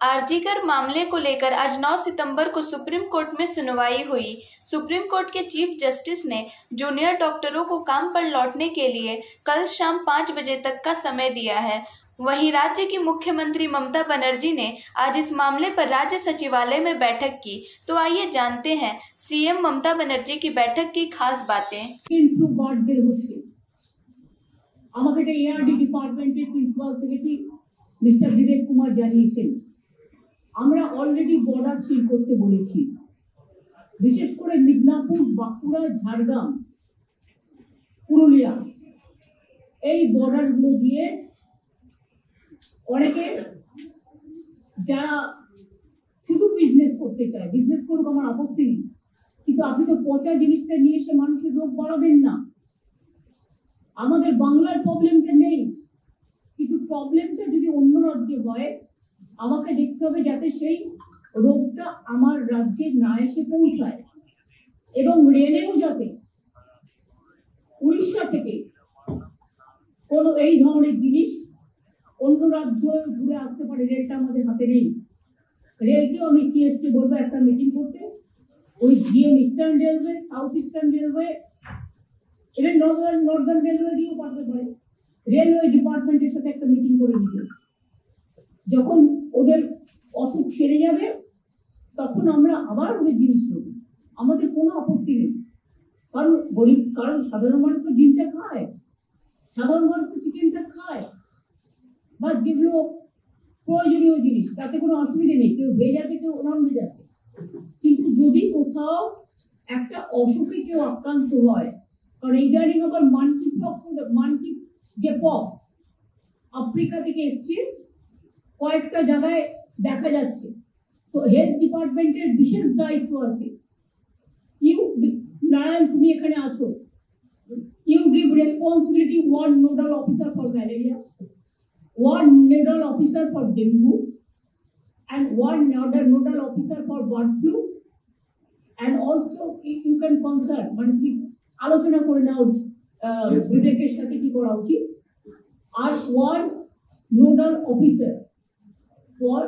आरजीकर मामले को लेकर आज 9 सितंबर को सुप्रीम कोर्ट में सुनवाई हुई। सुप्रीम कोर्ट के चीफ जस्टिस ने जूनियर डॉक्टरों को काम पर लौटने के लिए कल शाम 5 बजे तक का समय दिया है। वहीं राज्य की मुख्यमंत्री ममता बनर्जी ने आज इस मामले पर राज्य सचिवालय में बैठक की। तो आइए जानते हैं सीएम ममता बनर्जी की बैठक की खास बातें। मिस्टर विवेक कुमार জানিয়েছেন আমরা অলরেডি বর্ডার সিল করতে বলেছি, বিশেষ করে মিদনাপুর, বাঁকুড়া, ঝাড়গ্রাম, পুরুলিয়া এই বর্ডারগুলো দিয়ে অনেকে যারা শুধু বিজনেস করতে চায়, বিজনেস করুক, আমার আপত্তি নেই, কিন্তু আপনি তো পচা জিনিসটা নিয়ে এসে মানুষের রোগ বাড়াবেন না। আমাদের বাংলার প্রবলেমটা নেই, কিন্তু প্রবলেমটা যদি অন্য রাজ্যে হয় আমাকে দেখতে হবে যাতে সেই রোগটা আমার রাজ্যে না এসে পৌঁছায়, এবং রেলেও যাতে উড়িষ্যা থেকে কোনো এই ধরনের জিনিস অন্য রাজ্য ঘুরে আসতে পারে। রেলটা আমাদের হাতে নেই। রেলকেও আমি সিএসকে বলবো একটা মিটিং করতে, ওই GM eastern railway, south eastern railway, এটা নর্দার্ন রেলওয়ে দিয়েও পারতে পারে, রেলওয়ে ডিপার্টমেন্টের সাথে একটা মিটিং করে নিতে। যখন ওদের অসুখ সেরে যাবে তখন আমরা আবার ওদের জিনিস নেব, আমাদের কোনো আপত্তি নেই। কারণ গরিব, কারণ সাধারণ মানুষ তো ডিমটা খায়, সাধারণ মানুষ তো চিকেনটা খায়, বা যেগুলো প্রয়োজনীয় জিনিস, তাতে কোনো অসুবিধা নেই। কেউ ভেজ আছে, কেউ নন ভেজ আছে, কিন্তু যদি কোথাও একটা অসুখে কেউ আক্রান্ত হয়, কারণ ইদানিং আবার মানকি যে পক্স আফ্রিকা থেকে এসছে, কয়েকটা জায়গায় দেখা যাচ্ছে। তো হেলথ ডিপার্টমেন্টের বিশেষ দায়িত্ব আছে। নারায়ণ, তুমি এখানে আছো, you give responsibility one nodal officer for malaria, one nodal officer for dengue, and one nodal officer for bird flu, and also you can concern, মানে কি আলোচনা করে নাও বিবেকের সাথে কি করা উচিত, আর one nodal officer for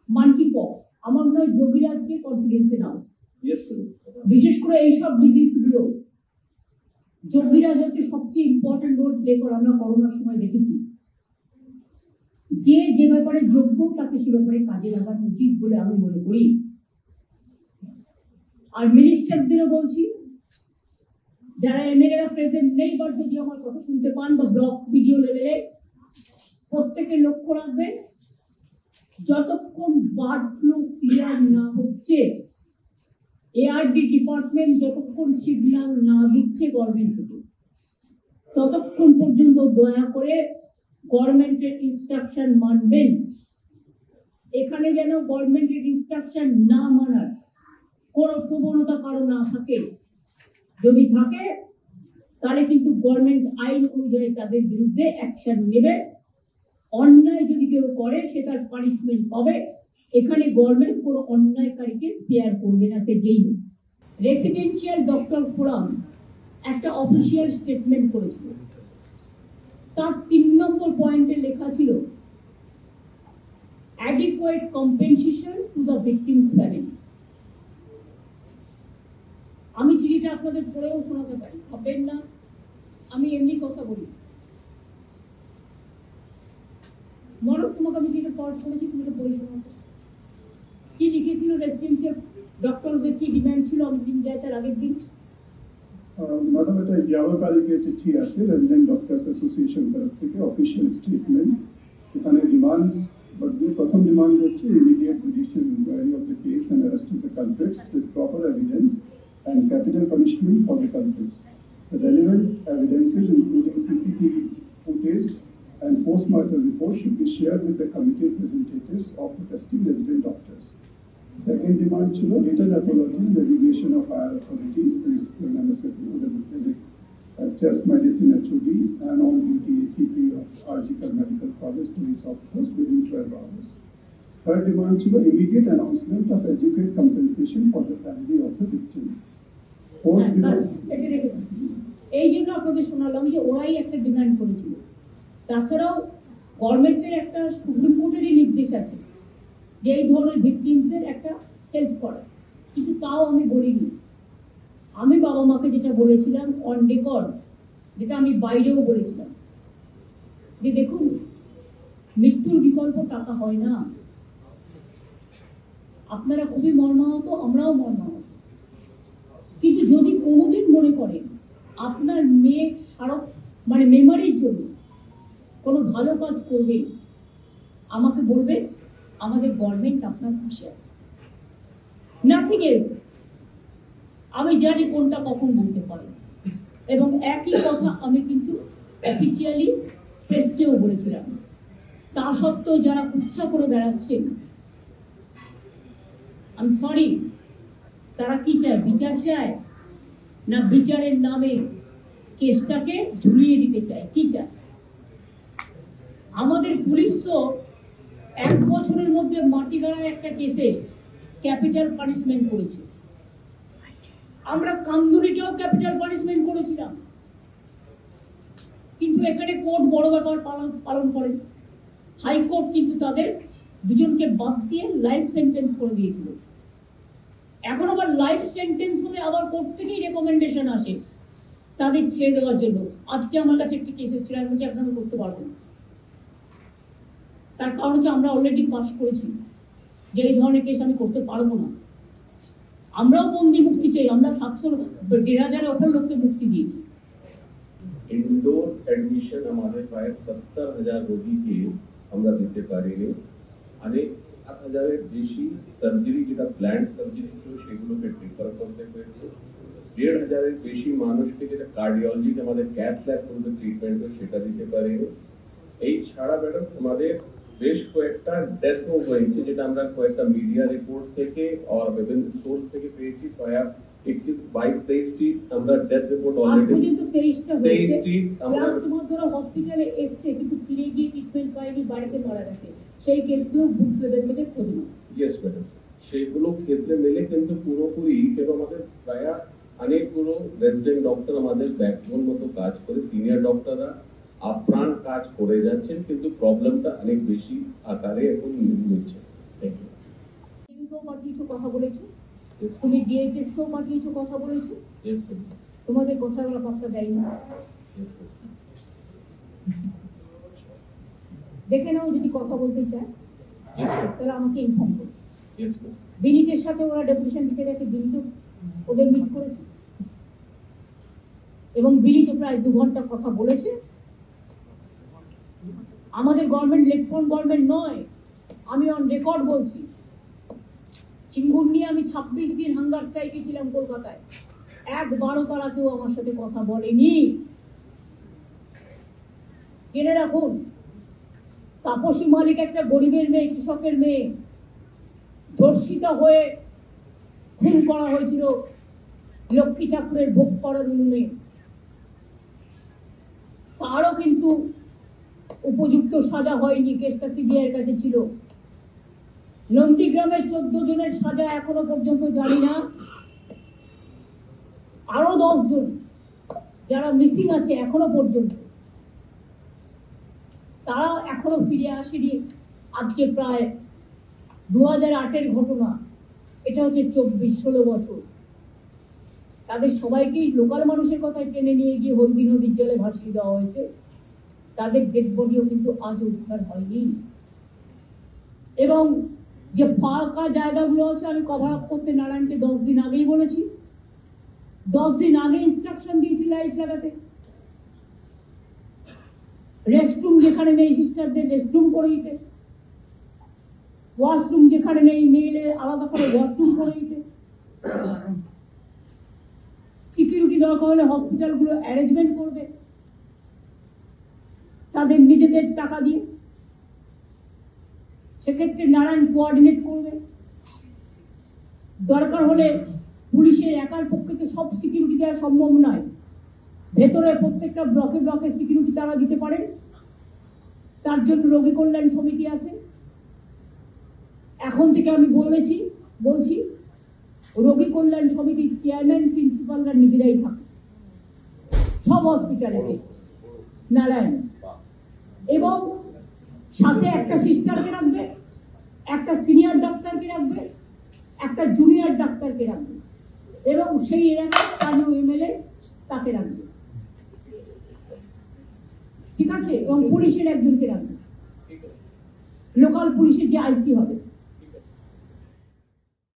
monkey pox. আমার মনে হয় যোগীরাজকে কনফিডেন্সে নাও, বিশেষ করে এইসব ডিজিজগুলো যোগীরাজ হচ্ছে সবচেয়ে ইম্পর্টেন্ট রোল প্লে করে। আমরা করোনার সময় দেখেছি যে ব্যাপারে যোগ্য তাকে সে ব্যাপারে কাজে লাগানো উচিত বলে আমি মনে করি। আর মিনিস্টারদেরও বলছি, যারা এমএলএরা প্রেজেন্ট নেই, বা যদি আমার কথা শুনতে পান বা ব্লক ভিডিও লেভেলে, প্রত্যেকে লক্ষ্য রাখবেন, যতক্ষণ বার্ড ফ্লু ক্লিয়ার না হচ্ছে, এআরডি ডিপার্টমেন্ট যতক্ষণ সিগন্যাল না দিচ্ছে গভর্নমেন্ট থেকে, ততক্ষণ পর্যন্ত দয়া করে গভর্নমেন্টের ইনস্ট্রাকশন মানবেন। এখানে যেন গভর্নমেন্টের ইনস্ট্রাকশন না মানার কোনো প্রবণতা কারো না থাকে। যদি থাকে তাহলে কিন্তু গভর্নমেন্ট আইন অনুযায়ী তাদের বিরুদ্ধে অ্যাকশন নেবে। অন্যায় যদি কেউ করে সে তার পানিশমেন্ট পাবে। এখানে গভর্নমেন্ট কোনো অন্যায়কারীকে স্পেয়ার করবে না, সে যেই হোক। রেসিডেন্সিয়াল ডক্টর ফোরাম একটা অফিসিয়াল স্টেটমেন্ট করেছিল, তার 3 নম্বর পয়েন্টে লেখা ছিল adequate compensation to the victim's family। আমি চিঠিটা আপনাদের পড়েও শোনাতে পারি, ভাববেন না আমি এমনি কথা বলি। মনে তোমাকে আমি যেটা পড়েছি তুমি এটা পড়ে শোনাতে। কি লিখেছিল রেসিডেন্সিয়াল ডক্টরদের, কি ডিমান্ড ছিল, আমি দিন যাই তার আগের দিন। ম্যাডাম, এটা 11 তারিখে চিঠি আছে রেজিডেন্ট ডক্টরস অ্যাসোসিয়েশন তরফ থেকে, অফিসিয়াল স্টেটমেন্ট। এখানে ডিমান্ডস, প্রথম ডিমান্ড হচ্ছে immediate judicial inquiry of the case and arrest of the culprits with proper evidence and capital punishment for the culprits. The relevant evidences including CCTV footage and post-mortem reports should be shared with the committee representatives of the testing resident doctors. Second demand ছিল written apology, resignation of higher authorities, principal anesthetic, chest medicine HOD and on-duty ACP of RGकर Medical College police officers within 12 hours. Third demand ছিল immediate announcement of adequate compensation for the family of the victim. Fourth demand, এই জন্য আপনাদের শোনালাম যে ওরাই একটা demand করেছিল। তাছাড়াও গভর্নমেন্টের একটা সুপ্রিম কোর্টেরই নির্দেশ আছে যে এই ধরনের ভিকটিমসদের একটা হেল্প করা, কিন্তু তাও আমি বলিনি। আমি বাবা মাকে যেটা বলেছিলাম অন রেকর্ড, যেটা আমি বাইরেও বলেছিলাম, যে দেখুন মৃত্যুর বিকল্প টাকা হয় না। আপনারা খুবই মর্মাহত, আমরাও মর্মাহত, কিন্তু যদি কোনোদিন মনে করেন আপনার মেয়ে মানে মেমোরির জন্য কোনো ভালো কাজ করবে, আমাকে বলবেন, আমাদের গভর্নমেন্ট আপনার পাশে আছে, নাথিং এলস। আমি জানি কোনটা কখন বলতে পারি, এবং একই কথা আমি কিন্তু অফিসিয়ালি প্রেসকেও বলেছিলাম। তা সত্ত্বেও যারা উৎসাহ করে বেড়াচ্ছেন, আমি সরি, তারা কি চায়? বিচার চায়, না বিচারের নামে কেসটাকে ঝুলিয়ে দিতে চায়? কি চায়? আমাদের পুলিশ তো 1 বছরের মধ্যে মাটিগাড়ায় একটা কেসে ক্যাপিটাল পানিশমেন্ট করেছে। আমরা কামদুনিটাও ক্যাপিটাল পানিশমেন্ট করেছিলাম, কিন্তু এখানে কোর্ট বড় ব্যাপার পালন করে। হাইকোর্ট কিন্তু তাদের দুজনকে বাদ দিয়ে লাইফ সেন্টেন্স করে দিয়েছিল। এখন আবার লাইফ সেন্টেন্স হলে আবার কোর্ট থেকেই রেকমেন্ডেশন আসে তাদের ছেড়ে দেওয়ার জন্য। আজকে আমার কাছে একটি কেস এসেছিল, আমি বলছি আপনারা করতে পারবেন। তার কারণ হচ্ছে আমরা অলরেডি পাস করেছি যে এই ধরনের কেস আমি করতে পারবো না। আমরাও বন্দি মুক্তি চাই, আমরা 700-1,500 ওপর লোককে মুক্তি দিয়েছি। इंडोर एडमिशन हमारे प्राय 70,000 रोगी के আমরা দিতে পারিনি। মানে 7,000 এর বেশি সার্জারি, যেটা প্ল্যান্ড সার্জারি ছিল, সেগুলোকে প্রিফার করতে হয়েছে। 1,500 এর বেশি মানুষকে যেটা কার্ডিওলজি, আমাদের ক্যাথ ল্যাব করবে ট্রিটমেন্ট, সেটা দিতে পারিনি। এই ছাড়া ম্যাডাম আমাদের বেশ কয়েকটা ডেথও হয়েছে, যেটা আমরা কয়েকটা মিডিয়া রিপোর্ট থেকে আর বিভিন্ন সোর্স থেকে পেয়েছি। প্রায় 22-23টি আমরা ডেথ রিপোর্ট অলরেডি 23টি আমরা তোমার ধরো হসপিটালে এসছে কিন্তু ফিরে গিয়ে ট্রিটমেন্ট পায়নি, বাড়িতে মারা গেছে, সেই কেসগুলো বুক লেভেল থেকে খোঁজো। ইয়েস ম্যাডাম, সেইগুলো ক্ষেত্রে মিলে কিন্তু পুরোপুরি কেন আমাদের প্রায় অনেকগুলো রেসিডেন্ট ডক্টর আমাদের ব্যাকবোন মতো কাজ করে, সিনিয়র ডক্টররা আপ্রাণ কাজ করে যাচ্ছেন, কিন্তু প্রবলেমটা অনেক বেশি আকারে এখন নিচ্ছে। Thank you. তুমিও পাঠিয়েছো, কথা বলেছো, তুমি ডিএইচএস কেও পাঠিয়েছো, কথা বলেছো। Yes madam. তোমাদের কথাগুলো পাত্তা দেয়নি। দেখে নাও, যদি কথা বলতে চায় তাহলে আমাকে ইনফর্ম করো। বিনীতের সাথে ওরা ডেপুটেশন দিতে গেছে, বিনীত ওদের মিট করেছে এবং বিনীত প্রায় 2 ঘন্টা কথা বলেছে। আমাদের গভর্নমেন্ট লেটফোন গভর্নমেন্ট নয়, আমি অন রেকর্ড বলছি। চিঙ্গুর নিয়ে আমি 26 দিন হাঙ্গার স্ট্রাইকে ছিলাম কলকাতায়, একবারও তারা কেউ আমার সাথে কথা বলেনি। জেনে রাখুন, তাপসী মালিক একটা গরিবের মেয়ে, কৃষকের মেয়ে, ধর্ষিতা হয়ে খুন করা হয়েছিল লক্ষ্মী ঠাকুরের ভোগ করার উনুনে। তারও কিন্তু উপযুক্ত সাজা হয়নি, কেসটা সিবিআই এর কাছে ছিল। নন্দীগ্রামের 14 জনের সাজা এখনো পর্যন্ত জানি না। আরো 10 জন যারা মিসিং আছে এখনো পর্যন্ত, তারা এখনো ফিরে আসেনি। আজকে প্রায় 2008-এর ঘটনা, এটা হচ্ছে 24-16 বছর। তাদের সবাইকেই লোকাল মানুষের কথায় টেনে নিয়ে গিয়ে হলদি নদীর জলে ভাসিয়ে দেওয়া হয়েছে। তাদের ডেড বডিও কিন্তু আজ উদ্ধার হয়নি। এবং যে ফাঁকা জায়গাগুলো আছে, আমি কভার আপ করতে নারায়ণকে 10 দিন আগেই বলেছি, 10 দিন আগে ইনস্ট্রাকশন দিয়েছি লাইট লাগাতে। রেস্টরুম যেখানে নেই সিস্টারদের রেস্টরুম করে দিতে, ওয়াশরুম যেখানে নেই মেয়েদের আলাদা করে ওয়াশরুম করে দিতে, সিকিউরিটি দরকার হলে হসপিটালগুলো অ্যারেঞ্জমেন্ট করবে তাদের নিজেদের টাকা দিয়ে, সেক্ষেত্রে নারায়ণ কোঅর্ডিনেট করবে। দরকার হলে পুলিশের একার পক্ষে তো সব সিকিউরিটি দেওয়া সম্ভব নয়, ভেতরে প্রত্যেকটা ব্লকে ব্লকে সিকিউরিটি তারা দিতে পারে। তার জন্য রোগী কল্যাণ সমিতি আছে। এখন থেকে আমি বলছি রোগী কল্যাণ সমিতির চেয়ারম্যান প্রিন্সিপালরা নিজেরাই থাকে সব হসপিটালে নারায়ণ, এবং সাথে একটা সিস্টারকে রাখবে, একটা সিনিয়র ডাক্তারকে রাখবে, একটা জুনিয়র ডাক্তারকে রাখবে, এবং সেই এলাকার স্থানীয় এমএলএ তাকে রাখবে, ঠিক আছে, এবং পুলিশের একজনকে রাখবে, লোকাল পুলিশের যে আইসি হবে।